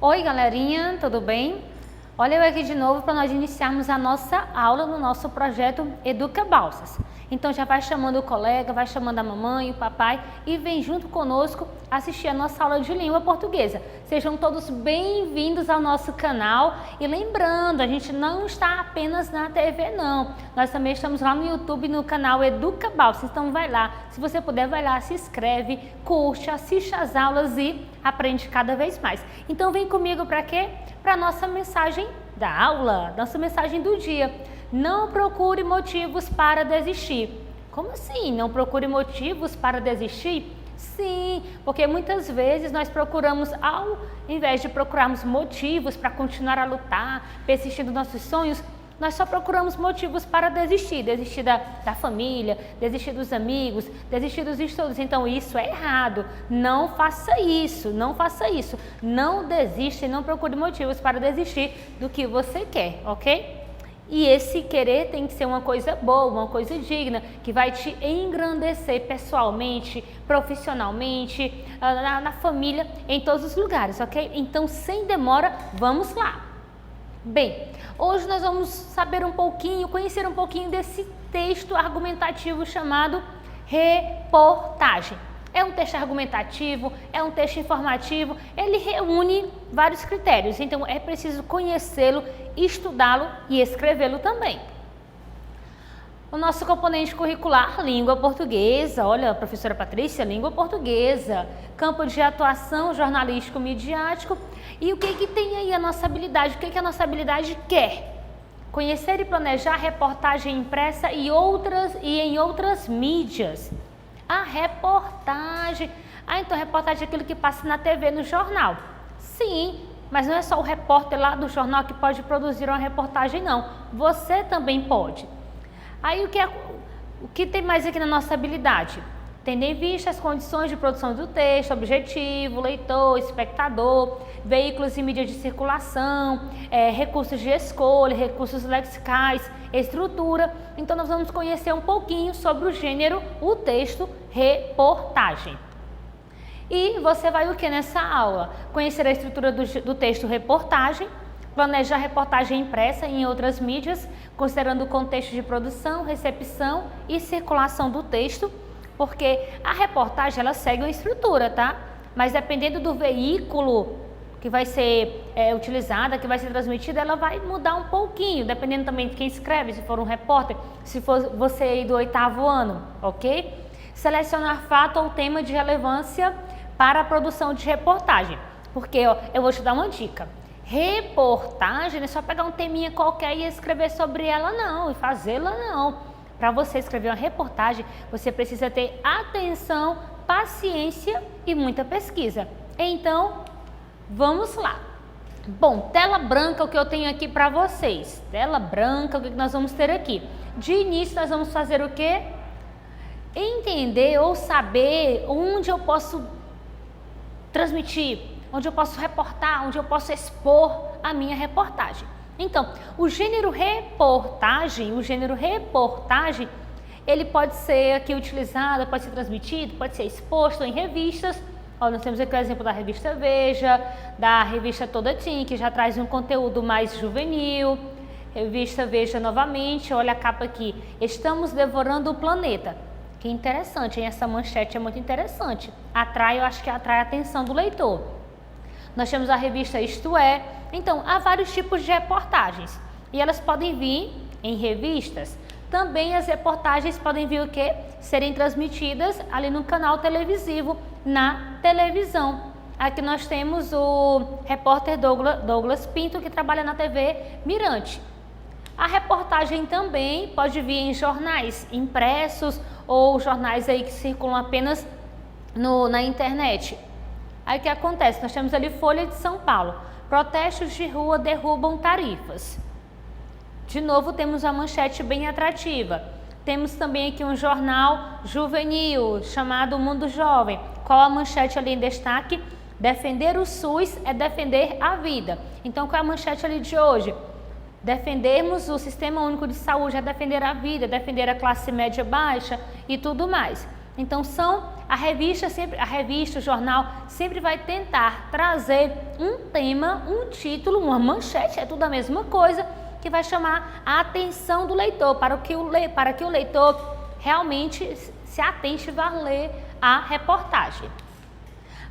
Oi galerinha, tudo bem? Olha eu aqui de novo para nós iniciarmos a nossa aula no nosso projeto Educa Balsas. Então já vai chamando o colega, vai chamando a mamãe, o papai e vem junto conosco assistir a nossa aula de língua portuguesa. Sejam todos bem-vindos ao nosso canal e lembrando, a gente não está apenas na TV não, nós também estamos lá no YouTube no canal Educa Balsas, então vai lá, se você puder vai lá, se inscreve, curte, assiste as aulas e aprende cada vez mais. Então vem comigo para quê? Para a nossa mensagem da aula, nossa mensagem do dia. Não procure motivos para desistir. Como assim? Não procure motivos para desistir? Sim, porque muitas vezes nós procuramos, ao invés de procurarmos motivos para continuar a lutar, persistindo nossos sonhos, nós só procuramos motivos para desistir. Desistir da família, desistir dos amigos, desistir dos estudos. Então isso é errado. Não faça isso, não faça isso. Não desista e não procure motivos para desistir do que você quer, ok? E esse querer tem que ser uma coisa boa, uma coisa digna, que vai te engrandecer pessoalmente, profissionalmente, na família, em todos os lugares, ok? Então, sem demora, vamos lá. Bem, hoje nós vamos saber um pouquinho, conhecer um pouquinho desse texto argumentativo chamado reportagem. É um texto argumentativo, é um texto informativo, ele reúne vários critérios, então é preciso conhecê-lo, estudá-lo e escrevê-lo também. O nosso componente curricular, língua portuguesa, olha, professora Patrícia, língua portuguesa, campo de atuação jornalístico midiático. E o que tem aí a nossa habilidade? O que a nossa habilidade quer? Conhecer e planejar reportagem impressa e em outras mídias. A reportagem. Então reportagem é aquilo que passa na TV, no jornal. Sim, mas não é só o repórter lá do jornal que pode produzir uma reportagem, não. Você também pode. Aí o que tem mais aqui na nossa habilidade? Tendo em vista as condições de produção do texto, objetivo, leitor, espectador, veículos e mídias de circulação, recursos de escolha, recursos lexicais, estrutura. Então nós vamos conhecer um pouquinho sobre o gênero, o texto, reportagem. E você vai o que nessa aula? Conhecer a estrutura do texto reportagem, planejar reportagem impressa em outras mídias, considerando o contexto de produção, recepção e circulação do texto, porque a reportagem ela segue uma estrutura, tá? Mas dependendo do veículo que vai ser utilizada, que vai ser transmitida, ela vai mudar um pouquinho, dependendo também de quem escreve, se for um repórter, se for você aí do 8º ano, ok? Selecionar fato ou tema de relevância para a produção de reportagem, porque ó, eu vou te dar uma dica. Reportagem não é só pegar um teminha qualquer e escrever sobre ela não, e fazê-la não. Para você escrever uma reportagem, você precisa ter atenção, paciência e muita pesquisa. Então, vamos lá. Bom, tela branca, o que eu tenho aqui para vocês? Tela branca, o que nós vamos ter aqui? De início, nós vamos fazer o quê? Entender ou saber onde eu posso transmitir, onde eu posso reportar, onde eu posso expor a minha reportagem. Então, o gênero reportagem, ele pode ser aqui utilizado, pode ser transmitido, pode ser exposto em revistas. Ó, nós temos aqui o exemplo da revista Veja, da revista Toda Tim, que já traz um conteúdo mais juvenil. Revista Veja novamente, olha a capa aqui. Estamos devorando o planeta. Que interessante, hein? Essa manchete é muito interessante. Eu acho que atrai a atenção do leitor. Nós temos a revista Isto É. Então, há vários tipos de reportagens. E elas podem vir em revistas. Também as reportagens podem vir o quê? Serem transmitidas ali no canal televisivo, na televisão. Aqui nós temos o repórter Douglas Pinto, que trabalha na TV Mirante. A reportagem também pode vir em jornais impressos ou jornais aí que circulam apenas na internet. Aí o que acontece? Nós temos ali Folha de São Paulo. Protestos de rua derrubam tarifas. De novo temos a manchete bem atrativa. Temos também aqui um jornal juvenil chamado Mundo Jovem. Qual a manchete ali em destaque? Defender o SUS é defender a vida. Então qual é a manchete ali de hoje? Defendermos o Sistema Único de Saúde é defender a vida, defender a classe média baixa e tudo mais. Então são a revista, o jornal sempre vai tentar trazer um tema, um título, uma manchete, é tudo a mesma coisa, que vai chamar a atenção do leitor, para que o leitor realmente se atente e vá ler a reportagem.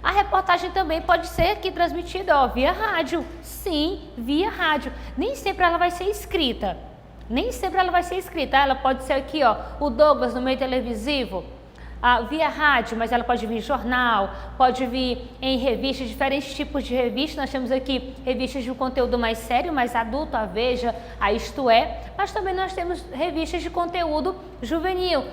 A reportagem também pode ser transmitida via rádio. Sim, via rádio. Nem sempre ela vai ser escrita. Ela pode ser aqui, o Douglas no meio televisivo, via rádio, mas ela pode vir em jornal, pode vir em revistas, diferentes tipos de revistas. Nós temos aqui revistas de um conteúdo mais sério, mais adulto, a Veja, a Isto É, mas também nós temos revistas de conteúdo juvenil,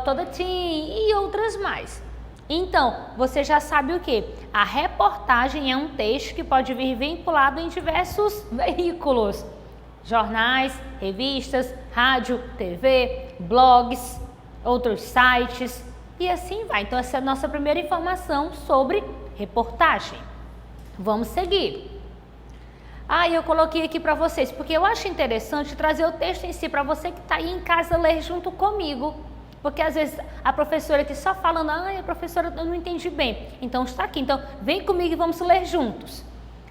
Toda Teen e outras mais. Então, você já sabe o que? A reportagem é um texto que pode vir vinculado em diversos veículos. Jornais, revistas, rádio, TV, blogs, outros sites e assim vai. Então, essa é a nossa primeira informação sobre reportagem. Vamos seguir. Eu coloquei aqui para vocês, porque eu acho interessante trazer o texto em si para você que está aí em casa ler junto comigo. Porque às vezes a professora aqui só falando, professora, eu não entendi bem. Então está aqui, então vem comigo e vamos ler juntos.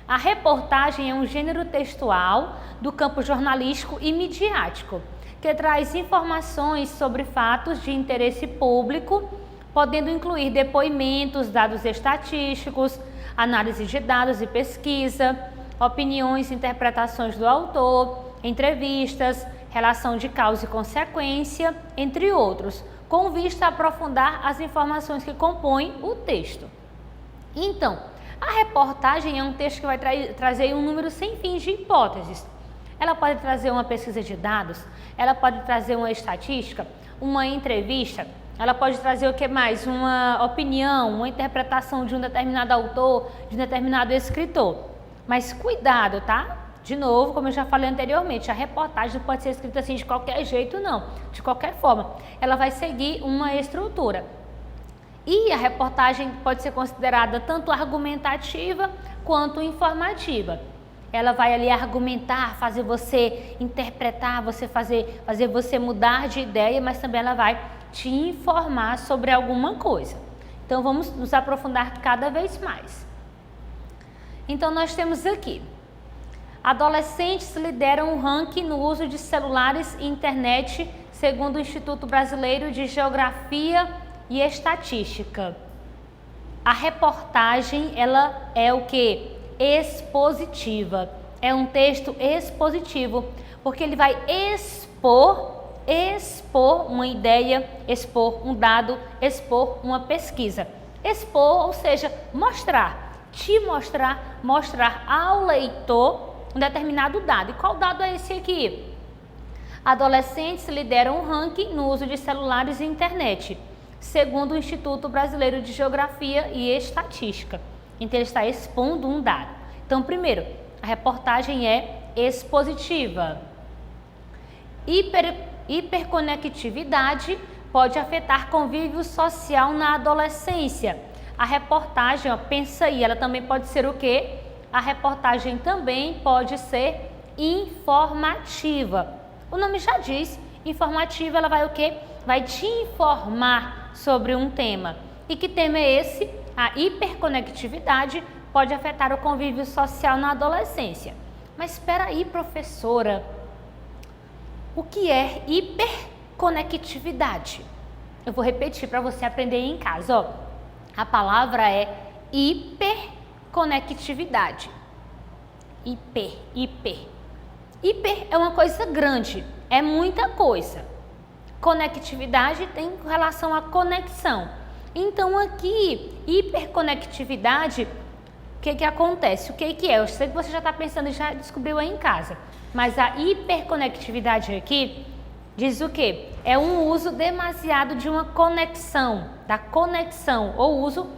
A reportagem é um gênero textual do campo jornalístico e midiático, que traz informações sobre fatos de interesse público, podendo incluir depoimentos, dados estatísticos, análise de dados e pesquisa, opiniões e interpretações do autor, entrevistas, relação de causa e consequência, entre outros, com vista a aprofundar as informações que compõem o texto. Então, a reportagem é um texto que vai trazer um número sem fim de hipóteses. Ela pode trazer uma pesquisa de dados, ela pode trazer uma estatística, uma entrevista, ela pode trazer o que mais? Uma opinião, uma interpretação de um determinado autor, de um determinado escritor. Mas cuidado, tá? De novo, como eu já falei anteriormente, a reportagem não pode ser escrita assim de qualquer jeito, não. De qualquer forma, ela vai seguir uma estrutura. E a reportagem pode ser considerada tanto argumentativa quanto informativa. Ela vai ali argumentar, fazer você interpretar, fazer você mudar de ideia, mas também ela vai te informar sobre alguma coisa. Então, vamos nos aprofundar cada vez mais. Então, nós temos aqui: adolescentes lideram o ranking no uso de celulares e internet, segundo o Instituto Brasileiro de Geografia e Estatística. A reportagem, ela é o que? Expositiva. É um texto expositivo, porque ele vai expor uma ideia, expor um dado, expor uma pesquisa. Expor, ou seja, mostrar ao leitor um determinado dado. E qual dado é esse aqui? Adolescentes lideram o ranking no uso de celulares e internet, segundo o Instituto Brasileiro de Geografia e Estatística. Então, ele está expondo um dado. Então, primeiro, a reportagem é expositiva. Hiperconectividade pode afetar convívio social na adolescência. A reportagem, pensa aí, ela também pode ser o quê? A reportagem também pode ser informativa. O nome já diz, informativa, ela vai o quê? Vai te informar sobre um tema. E que tema é esse? A hiperconectividade pode afetar o convívio social na adolescência. Mas espera aí, professora, o que é hiperconectividade? Eu vou repetir para você aprender aí em casa. A palavra é hiperconectividade. Hiper. Hiper é uma coisa grande, é muita coisa. Conectividade tem relação à conexão. Então aqui, hiperconectividade, o que acontece? O que é? Eu sei que você já está pensando e já descobriu aí em casa. Mas a hiperconectividade aqui diz o quê? É um uso demasiado de uma conexão, ou uso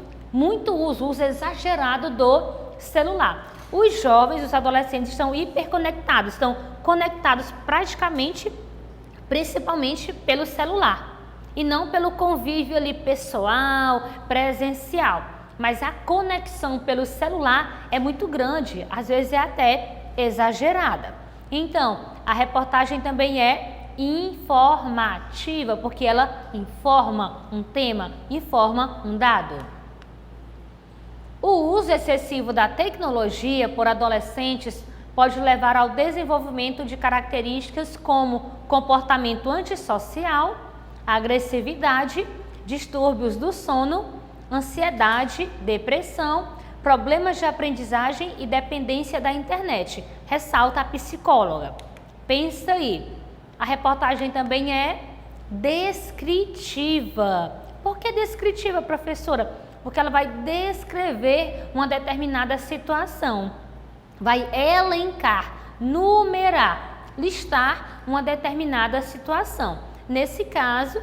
exagerado do celular. Os jovens, os adolescentes estão hiperconectados, estão conectados principalmente pelo celular e não pelo convívio ali pessoal, presencial. Mas a conexão pelo celular é muito grande, às vezes é até exagerada. Então, a reportagem também é informativa, porque ela informa um tema, informa um dado. O uso excessivo da tecnologia por adolescentes pode levar ao desenvolvimento de características como comportamento antissocial, agressividade, distúrbios do sono, ansiedade, depressão, problemas de aprendizagem e dependência da internet, ressalta a psicóloga. Pensa aí, a reportagem também é descritiva. Por que descritiva, professora? Porque ela vai descrever uma determinada situação, vai elencar, numerar, listar uma determinada situação. Nesse caso,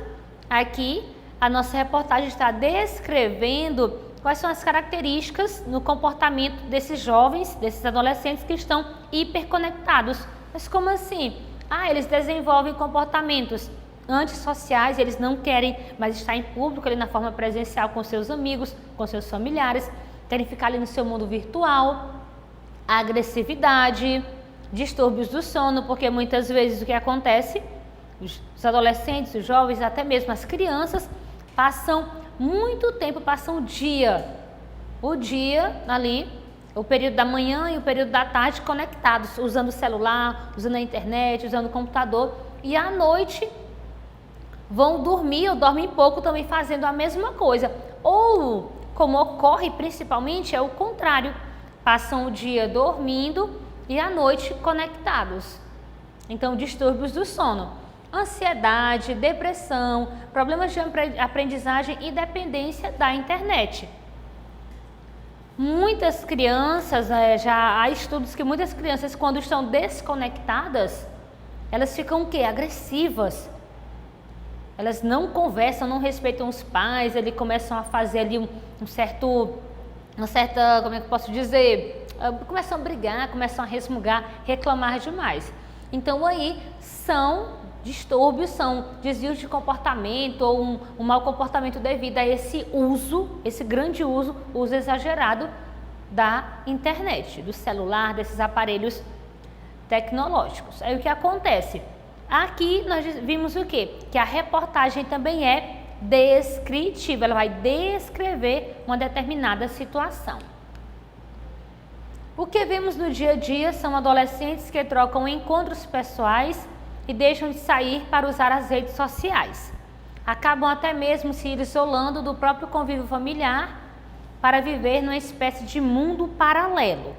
aqui, a nossa reportagem está descrevendo quais são as características no comportamento desses jovens, desses adolescentes que estão hiperconectados. Mas como assim? Eles desenvolvem comportamentos antissociais, eles não querem mais estar em público, ali na forma presencial com seus amigos, com seus familiares, querem ficar ali no seu mundo virtual, agressividade, distúrbios do sono, porque muitas vezes o que acontece, os adolescentes, os jovens, até mesmo as crianças, passam muito tempo, passam o dia ali, o período da manhã e o período da tarde conectados, usando o celular, usando a internet, usando o computador, e à noite vão dormir ou dormem pouco também fazendo a mesma coisa. Ou, como ocorre principalmente, é o contrário, passam o dia dormindo e à noite conectados. Então, distúrbios do sono, ansiedade, depressão, problemas de aprendizagem e dependência da internet. Muitas crianças, já há estudos que muitas crianças, quando estão desconectadas, elas ficam o quê? Agressivas. Elas não conversam, não respeitam os pais, eles começam a fazer ali uma certa, como é que eu posso dizer? Começam a brigar, começam a resmungar, reclamar demais. Então aí são distúrbios, são desvios de comportamento ou um mau comportamento devido a esse grande uso exagerado da internet, do celular, desses aparelhos tecnológicos. Aí o que acontece? Aqui nós vimos o quê? Que a reportagem também é descritiva, ela vai descrever uma determinada situação. O que vemos no dia a dia são adolescentes que trocam encontros pessoais e deixam de sair para usar as redes sociais. Acabam até mesmo se isolando do próprio convívio familiar para viver numa espécie de mundo paralelo.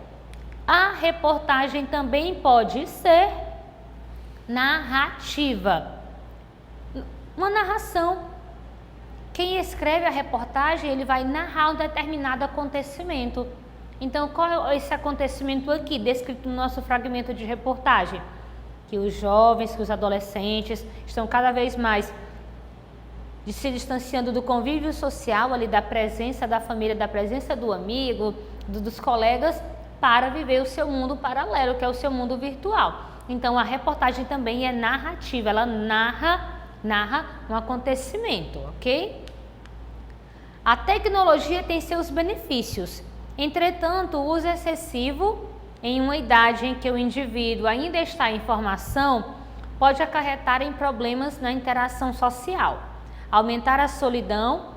A reportagem também pode ser narrativa. Uma narração. Quem escreve a reportagem, ele vai narrar um determinado acontecimento. Então, qual é esse acontecimento aqui, descrito no nosso fragmento de reportagem? Que os jovens, que os adolescentes estão cada vez mais se distanciando do convívio social, ali da presença da família, da presença do amigo, dos colegas, para viver o seu mundo paralelo, que é o seu mundo virtual. Então, a reportagem também é narrativa, ela narra um acontecimento, ok? A tecnologia tem seus benefícios, entretanto, o uso excessivo em uma idade em que o indivíduo ainda está em formação pode acarretar em problemas na interação social, aumentar a solidão,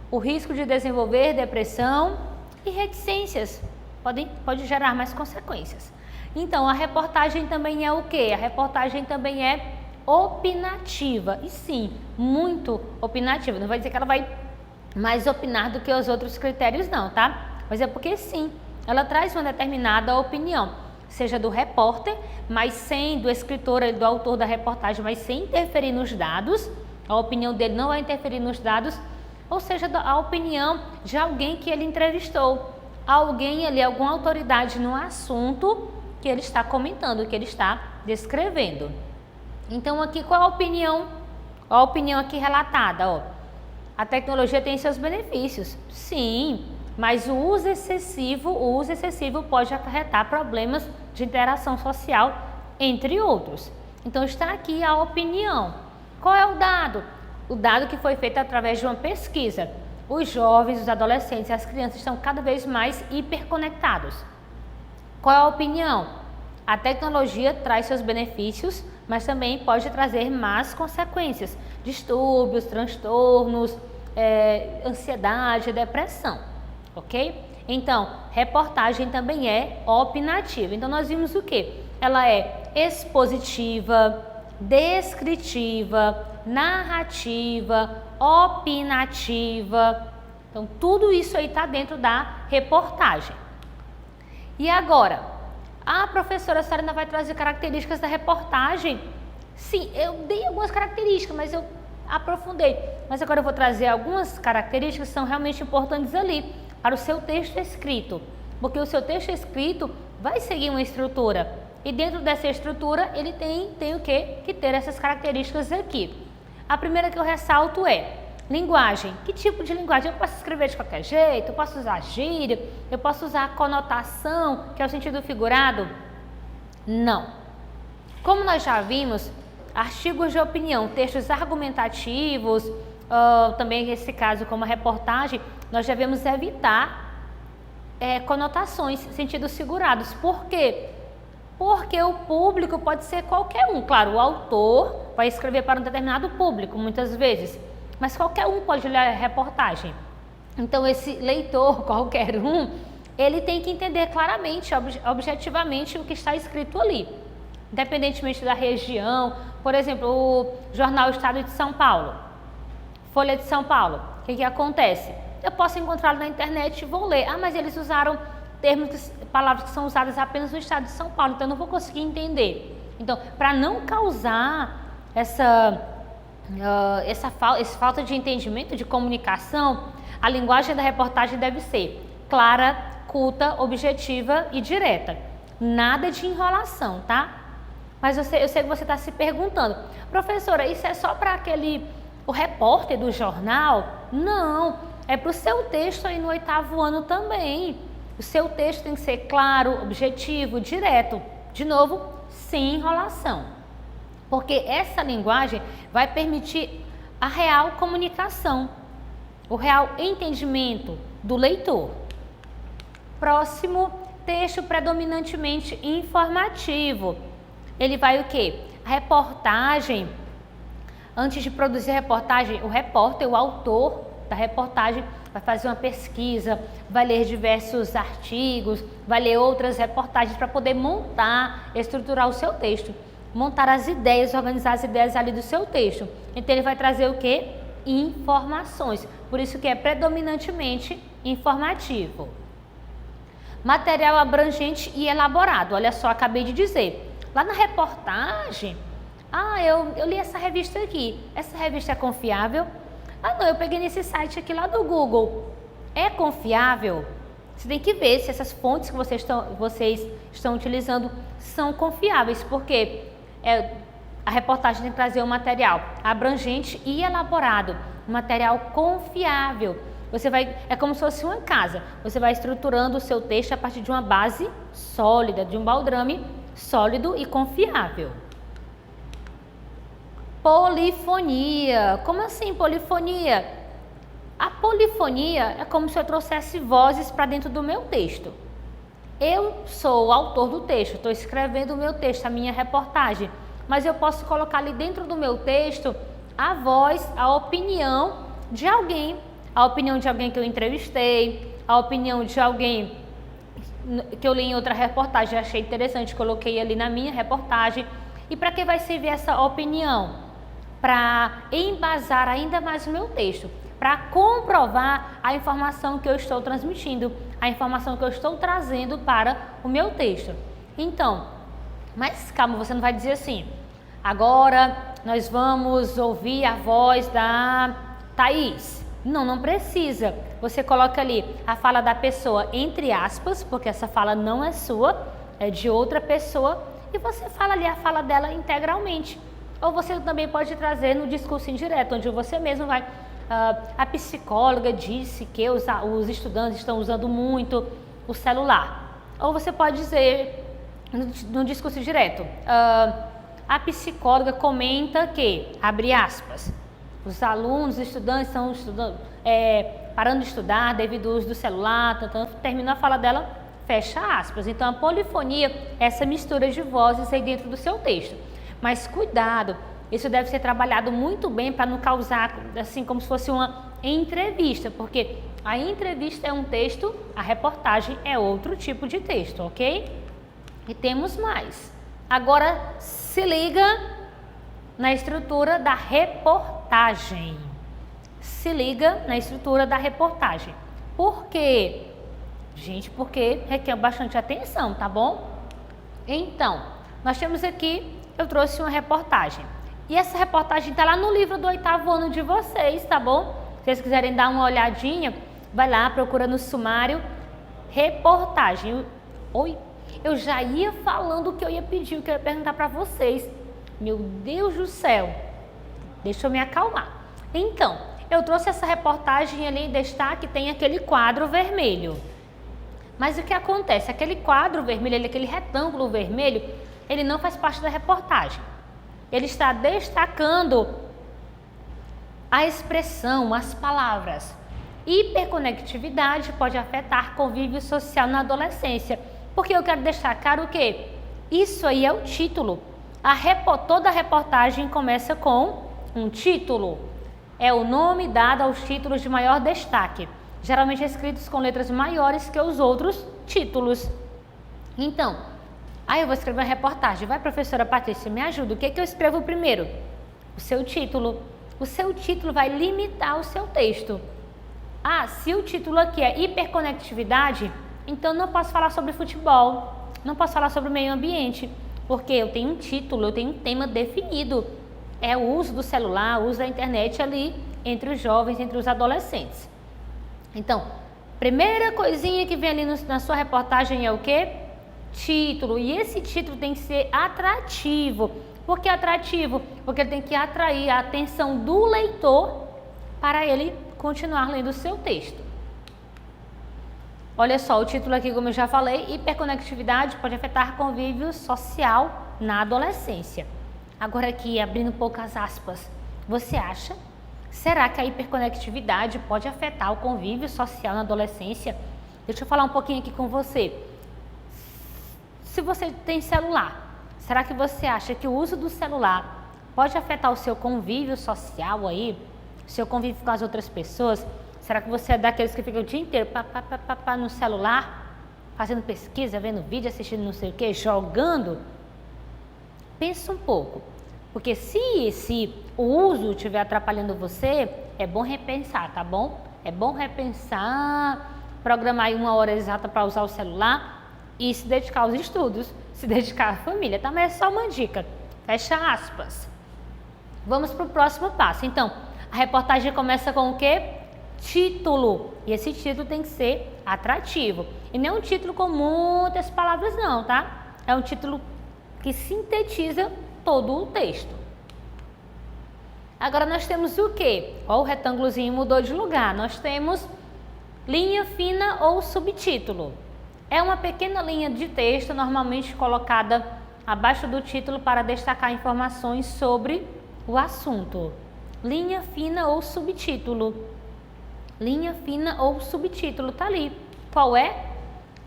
o risco de desenvolver depressão e reticências, pode gerar mais consequências. Então, a reportagem também é o quê? A reportagem também é opinativa, e sim, muito opinativa. Não vai dizer que ela vai mais opinar do que os outros critérios não, tá? Mas é porque sim, ela traz uma determinada opinião, seja do repórter, mas sem, do escritor, do autor da reportagem, mas sem interferir nos dados, a opinião dele não vai interferir nos dados, ou seja, a opinião de alguém que ele entrevistou, alguém ali, alguma autoridade no assunto que ele está comentando, que ele está descrevendo. Então aqui qual a opinião? A opinião aqui relatada, ó. A tecnologia tem seus benefícios, sim, mas o uso excessivo pode acarretar problemas de interação social, entre outros. Então está aqui a opinião. Qual é o dado? O dado que foi feito através de uma pesquisa. Os jovens, os adolescentes e as crianças estão cada vez mais hiperconectados. Qual é a opinião? A tecnologia traz seus benefícios, mas também pode trazer más consequências, distúrbios, transtornos, ansiedade, depressão, ok? Então, reportagem também é opinativa. Então, nós vimos o quê? Ela é expositiva, descritiva, narrativa, opinativa. Então, tudo isso aí está dentro da reportagem. E agora, a professora Sarina vai trazer características da reportagem. Sim, eu dei algumas características, mas eu aprofundei. Mas agora eu vou trazer algumas características que são realmente importantes ali para o seu texto escrito. Porque o seu texto escrito vai seguir uma estrutura. E dentro dessa estrutura, ele tem o quê? Que ter essas características aqui. A primeira que eu ressalto é linguagem. Que tipo de linguagem? Eu posso escrever de qualquer jeito, eu posso usar gíria, eu posso usar conotação, que é o sentido figurado? Não. Como nós já vimos, artigos de opinião, textos argumentativos, também nesse caso como a reportagem, nós devemos evitar conotações, sentidos figurados. Por quê? Porque o público pode ser qualquer um. Claro, o autor vai escrever para um determinado público, muitas vezes, mas qualquer um pode ler a reportagem. Então, esse leitor, qualquer um, ele tem que entender claramente, objetivamente, o que está escrito ali, independentemente da região. Por exemplo, o jornal Estado de São Paulo, Folha de São Paulo, o que acontece? Eu posso encontrá-lo na internet e vou ler. Ah, mas eles usaram palavras que são usadas apenas no Estado de São Paulo, então eu não vou conseguir entender. Então, para não causar essa falta de entendimento, de comunicação, a linguagem da reportagem deve ser clara, culta, objetiva e direta. Nada de enrolação, tá? Mas eu sei que você está se perguntando, professora, isso é só para o repórter do jornal? Não, é para o seu texto aí no 8º ano também. O seu texto tem que ser claro, objetivo, direto. De novo, sem enrolação. Porque essa linguagem vai permitir a real comunicação, o real entendimento do leitor. Próximo, texto predominantemente informativo. Ele vai o quê? A reportagem, antes de produzir a reportagem, o repórter, o autor da reportagem, vai fazer uma pesquisa, vai ler diversos artigos, vai ler outras reportagens para poder montar, estruturar o seu texto, montar as ideias, organizar as ideias ali do seu texto. Então ele vai trazer o quê? Informações. Por isso que é predominantemente informativo. Material abrangente e elaborado. Olha só, acabei de dizer. Lá na reportagem, eu li essa revista aqui. Essa revista é confiável? Ah, não, eu peguei nesse site aqui lá do Google. É confiável? Você tem que ver se essas fontes que vocês estão utilizando são confiáveis, porque a reportagem tem que trazer um material abrangente e elaborado, um material confiável. É como se fosse uma casa. Você vai estruturando o seu texto a partir de uma base sólida, de um baldrame sólido e confiável. Polifonia. Como assim polifonia? A polifonia é como se eu trouxesse vozes para dentro do meu texto. Eu sou o autor do texto, estou escrevendo o meu texto, a minha reportagem, mas eu posso colocar ali dentro do meu texto a voz, a opinião de alguém. A opinião de alguém que eu entrevistei, a opinião de alguém que eu li em outra reportagem, achei interessante, coloquei ali na minha reportagem. E para que vai servir essa opinião? Para embasar ainda mais o meu texto, para comprovar a informação que eu estou transmitindo, a informação que eu estou trazendo para o meu texto. Então, mas calma, você não vai dizer assim, agora nós vamos ouvir a voz da Thaís. Não precisa. Você coloca ali a fala da pessoa entre aspas, porque essa fala não é sua, é de outra pessoa, e você fala ali a fala dela integralmente. Ou você também pode trazer no discurso indireto, onde você mesmo vai... a psicóloga disse que os estudantes estão usando muito o celular. Ou você pode dizer no discurso direto, a psicóloga comenta que, abre aspas, os alunos, os estudantes estão parando de estudar devido ao uso do celular, termina a fala dela, fecha aspas. Então, a polifonia é essa mistura de vozes aí dentro do seu texto. Mas cuidado, isso deve ser trabalhado muito bem para não causar assim como se fosse uma entrevista, porque a entrevista é um texto, a reportagem é outro tipo de texto, ok? E temos mais. Agora se liga na estrutura da reportagem. Se liga na estrutura da reportagem. Por quê? Gente, porque requer bastante atenção, tá bom? Então, nós temos aqui, eu trouxe uma reportagem. E essa reportagem está lá no livro do 8º ano de vocês, tá bom? Se vocês quiserem dar uma olhadinha, vai lá, procura no sumário, reportagem. Oi, eu já ia falando o que eu ia pedir, o que eu ia perguntar para vocês. Meu Deus do céu, deixa eu me acalmar. Então, eu trouxe essa reportagem ali em destaque, tem aquele quadro vermelho. Mas o que acontece? Aquele quadro vermelho, aquele retângulo vermelho, ele não faz parte da reportagem. Ele está destacando a expressão, as palavras. Hiperconectividade pode afetar convívio social na adolescência. Porque eu quero destacar o quê? Isso aí é o título. Toda a reportagem começa com um título. É o nome dado aos títulos de maior destaque, geralmente escritos com letras maiores que os outros títulos. Então, eu vou escrever uma reportagem. Vai, professora Patrícia, me ajuda. O que eu escrevo primeiro? O seu título. O seu título vai limitar o seu texto. Se o título aqui é hiperconectividade, então não posso falar sobre futebol, não posso falar sobre o meio ambiente, porque eu tenho um título, eu tenho um tema definido. É o uso do celular, o uso da internet ali entre os jovens, entre os adolescentes. Então, primeira coisinha que vem ali na sua reportagem é o quê? Título. E esse título tem que ser atrativo. Por que atrativo? Porque ele tem que atrair a atenção do leitor para ele continuar lendo o seu texto. Olha só, o título aqui, como eu já falei, hiperconectividade pode afetar convívio social na adolescência. Agora aqui, abrindo poucas aspas, você acha? Será que a hiperconectividade pode afetar o convívio social na adolescência? Deixa eu falar um pouquinho aqui com você. Se você tem celular, será que você acha que o uso do celular pode afetar o seu convívio social aí? O seu convívio com as outras pessoas? Será que você é daqueles que ficam o dia inteiro no celular, fazendo pesquisa, vendo vídeo, assistindo não sei o que, jogando? Pensa um pouco, porque se o uso estiver atrapalhando você, é bom repensar, tá bom? É bom repensar, programar aí 1 hora exata para usar o celular e se dedicar aos estudos, se dedicar à família, tá? Mas é só uma dica, fecha aspas. Vamos para o próximo passo. Então, a reportagem começa com o quê? Título. E esse título tem que ser atrativo. E não é um título com muitas palavras não, tá? É um título que sintetiza todo o texto. Agora nós temos o quê? Ó, o retângulozinho mudou de lugar. Nós temos linha fina ou subtítulo. É uma pequena linha de texto normalmente colocada abaixo do título para destacar informações sobre o assunto. Linha fina ou subtítulo. Linha fina ou subtítulo, tá ali. Qual é?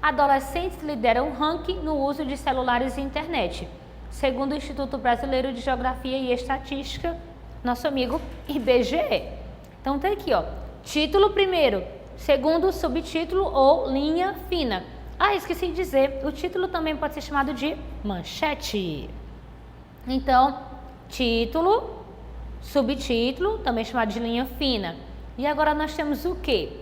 Adolescentes lideram o ranking no uso de celulares e internet, segundo o Instituto Brasileiro de Geografia e Estatística, nosso amigo IBGE. Então tem aqui, ó, título primeiro, segundo subtítulo ou linha fina. Esqueci de dizer, o título também pode ser chamado de manchete. Então, título, subtítulo, também chamado de linha fina. E agora nós temos o quê?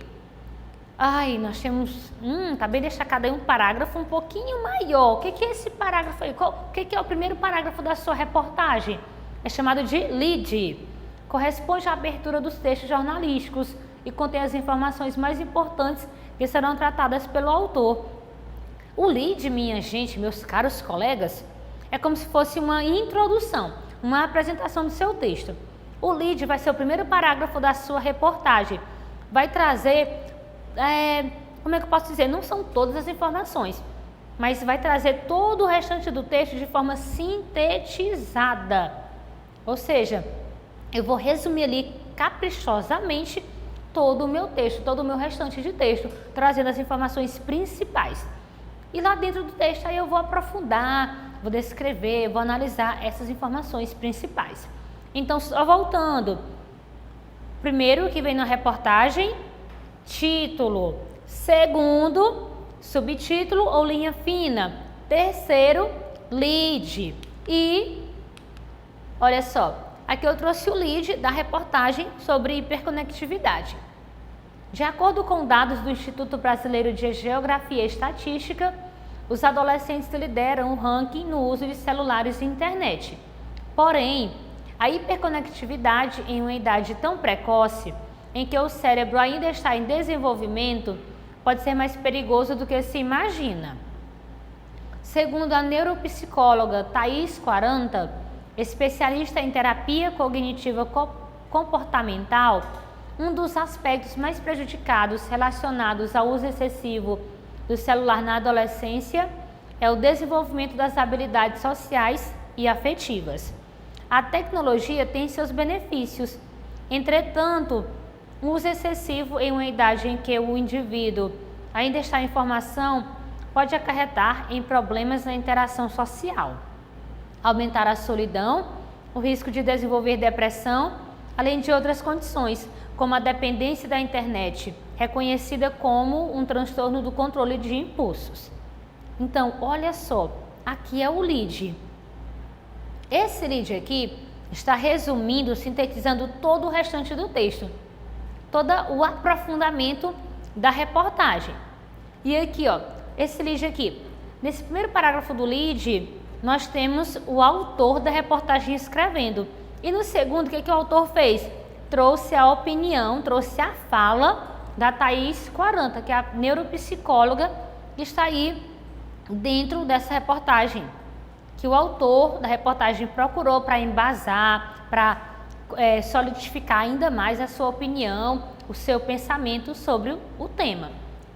Nós temos, tá bem destacado aí um parágrafo um pouquinho maior. O que é esse parágrafo aí? O que é o primeiro parágrafo da sua reportagem? É chamado de lead. Corresponde à abertura dos textos jornalísticos e contém as informações mais importantes que serão tratadas pelo autor. O lead, minha gente, meus caros colegas, é como se fosse uma introdução, uma apresentação do seu texto. O lead vai ser o primeiro parágrafo da sua reportagem. Vai trazer, como é que eu posso dizer? Não são todas as informações, mas vai trazer todo o restante do texto de forma sintetizada. Ou seja, eu vou resumir ali caprichosamente todo o meu texto, todo o meu restante de texto, trazendo as informações principais. E lá dentro do texto aí eu vou aprofundar, vou descrever, vou analisar essas informações principais. Então, só voltando, primeiro que vem na reportagem, título. Segundo, subtítulo ou linha fina. Terceiro, lead. E, olha só, aqui eu trouxe o lead da reportagem sobre hiperconectividade. De acordo com dados do Instituto Brasileiro de Geografia e Estatística, os adolescentes lideram o ranking no uso de celulares e internet. Porém, a hiperconectividade em uma idade tão precoce, em que o cérebro ainda está em desenvolvimento, pode ser mais perigoso do que se imagina. Segundo a neuropsicóloga Thaís Quaranta, especialista em terapia cognitiva comportamental, um dos aspectos mais prejudicados relacionados ao uso excessivo do celular na adolescência é o desenvolvimento das habilidades sociais e afetivas. A tecnologia tem seus benefícios, entretanto, o uso excessivo em uma idade em que o indivíduo ainda está em formação pode acarretar em problemas na interação social, aumentar a solidão, o risco de desenvolver depressão, além de outras condições, como a dependência da internet, reconhecida como um transtorno do controle de impulsos. Então, olha só, aqui é o lead. Esse lead aqui está resumindo, sintetizando todo o restante do texto, todo o aprofundamento da reportagem. E aqui, ó, esse lead aqui, nesse primeiro parágrafo do lead, nós temos o autor da reportagem escrevendo. E no segundo, o que o autor fez? Trouxe a opinião, trouxe a fala da Thaís Quaranta, que é a neuropsicóloga que está aí dentro dessa reportagem, que o autor da reportagem procurou para embasar, para solidificar ainda mais a sua opinião, o seu pensamento sobre o tema.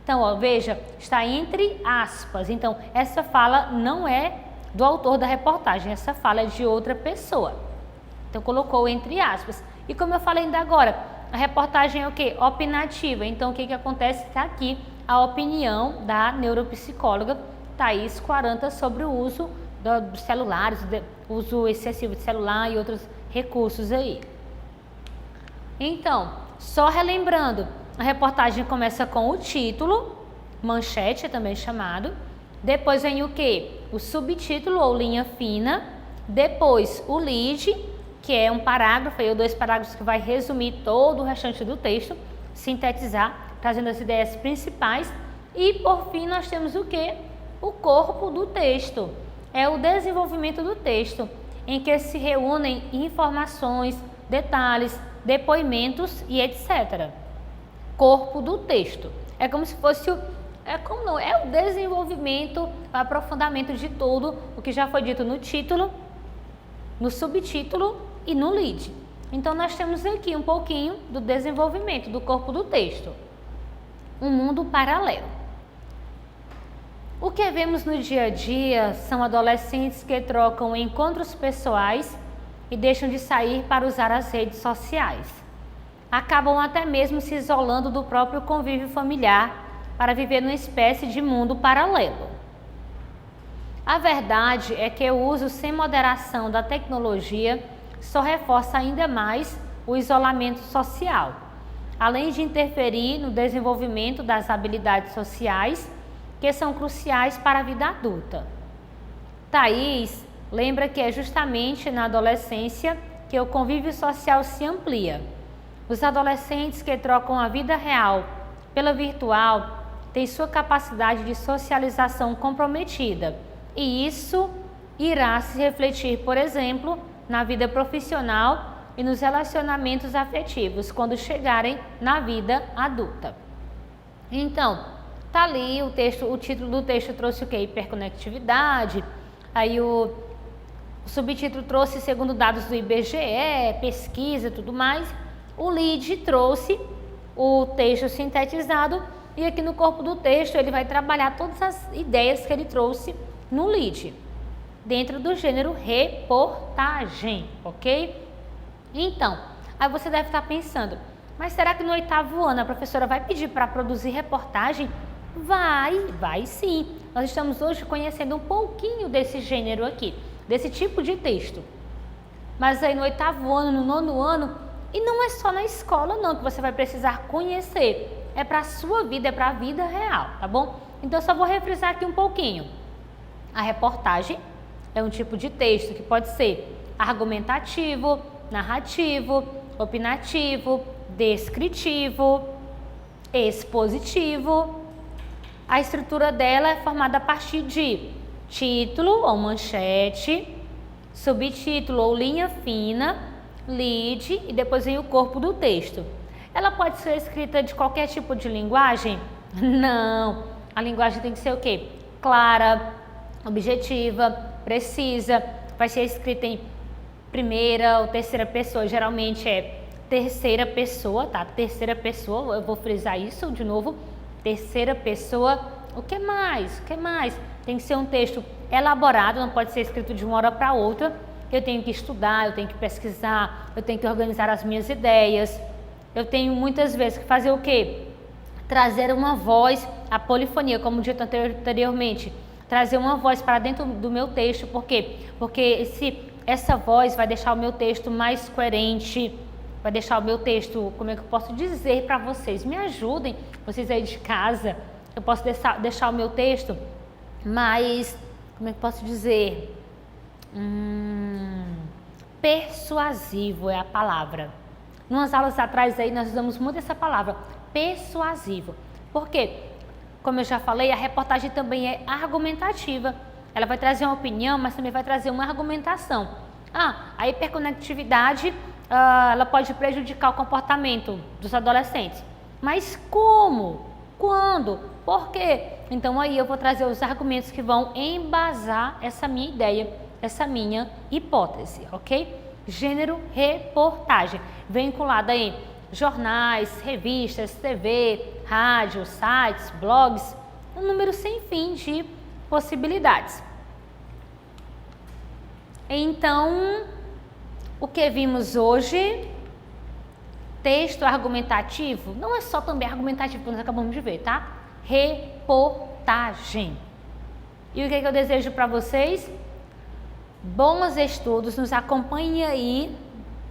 Então, ó, veja, está entre aspas. Então, essa fala não é do autor da reportagem, essa fala é de outra pessoa. Então, colocou entre aspas. E como eu falei ainda agora, a reportagem é o quê? Opinativa. Então, o que acontece? Está aqui a opinião da neuropsicóloga Thaís Quaranta sobre o uso dos celulares, o uso excessivo de celular e outros recursos aí. Então, só relembrando, a reportagem começa com o título, manchete também chamado, depois vem o quê? O subtítulo ou linha fina, depois o lead, que é um parágrafo ou 2 parágrafos que vai resumir todo o restante do texto, sintetizar, trazendo as ideias principais, e por fim nós temos o quê? O corpo do texto, é o desenvolvimento do texto, em que se reúnem informações, detalhes, depoimentos e etc. Corpo do texto. É como se fosse é o desenvolvimento, o aprofundamento de tudo o que já foi dito no título, no subtítulo e no lead. Então, nós temos aqui um pouquinho do desenvolvimento do corpo do texto. Um mundo paralelo. O que vemos no dia a dia são adolescentes que trocam encontros pessoais e deixam de sair para usar as redes sociais. Acabam até mesmo se isolando do próprio convívio familiar para viver numa espécie de mundo paralelo. A verdade é que o uso sem moderação da tecnologia só reforça ainda mais o isolamento social, além de interferir no desenvolvimento das habilidades sociais que são cruciais para a vida adulta. Thaís lembra que é justamente na adolescência que o convívio social se amplia. Os adolescentes que trocam a vida real pela virtual têm sua capacidade de socialização comprometida, e isso irá se refletir, por exemplo, na vida profissional e nos relacionamentos afetivos quando chegarem na vida adulta. Então, tá ali o texto, o título do texto trouxe o que? Hiperconectividade. Aí o subtítulo trouxe, segundo dados do IBGE, pesquisa e tudo mais. O lead trouxe o texto sintetizado e aqui no corpo do texto ele vai trabalhar todas as ideias que ele trouxe no lead, dentro do gênero reportagem, ok? Então, aí você deve estar pensando, mas será que no 8º ano a professora vai pedir para produzir reportagem? Vai sim. Nós estamos hoje conhecendo um pouquinho desse gênero aqui, desse tipo de texto. Mas aí no 8º ano, no 9º ano, e não é só na escola não que você vai precisar conhecer. É para a sua vida, é para a vida real, tá bom? Então eu só vou refrisar aqui um pouquinho. A reportagem é um tipo de texto que pode ser argumentativo, narrativo, opinativo, descritivo, expositivo. A estrutura dela é formada a partir de título ou manchete, subtítulo ou linha fina, lead e depois vem o corpo do texto. Ela pode ser escrita de qualquer tipo de linguagem? Não. A linguagem tem que ser o quê? Clara, objetiva, precisa. Vai ser escrita em primeira ou terceira pessoa. Geralmente é terceira pessoa, tá? Terceira pessoa, eu vou frisar isso de novo. Terceira pessoa. O que mais? O que mais? Tem que ser um texto elaborado, não pode ser escrito de uma hora para outra. Eu tenho que estudar, eu tenho que pesquisar, eu tenho que organizar as minhas ideias. Eu tenho muitas vezes que fazer o quê? Trazer uma voz, a polifonia, como dito anteriormente. Trazer uma voz para dentro do meu texto. Por quê? Porque essa voz vai deixar o meu texto mais coerente, vai deixar o meu texto, como é que eu posso dizer para vocês? Me ajudem, vocês aí de casa. Eu posso deixar o meu texto mais, como é que eu posso dizer? Persuasivo é a palavra. Nas aulas atrás aí nós usamos muito essa palavra, persuasivo. Por quê? Como eu já falei, a reportagem também é argumentativa. Ela vai trazer uma opinião, mas também vai trazer uma argumentação. A hiperconectividade, ela pode prejudicar o comportamento dos adolescentes. Mas como? Quando? Por quê? Então aí eu vou trazer os argumentos que vão embasar essa minha ideia, essa minha hipótese, ok? Gênero reportagem, vinculada em jornais, revistas, TV, rádio, sites, blogs, um número sem fim de possibilidades. Então, o que vimos hoje, texto argumentativo, não é só também argumentativo que nós acabamos de ver, tá? Reportagem. E o que eu desejo para vocês? Bons estudos, nos acompanhem aí,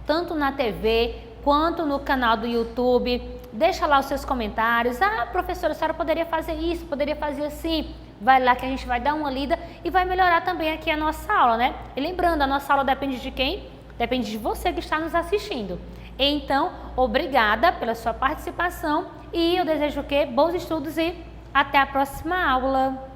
tanto na TV quanto no canal do YouTube. Deixa lá os seus comentários. Professora, a senhora poderia fazer isso, poderia fazer assim. Vai lá que a gente vai dar uma lida e vai melhorar também aqui a nossa aula, né? E lembrando, a nossa aula depende de quem? Depende de você que está nos assistindo. Então, obrigada pela sua participação e eu desejo o quê? Bons estudos e até a próxima aula.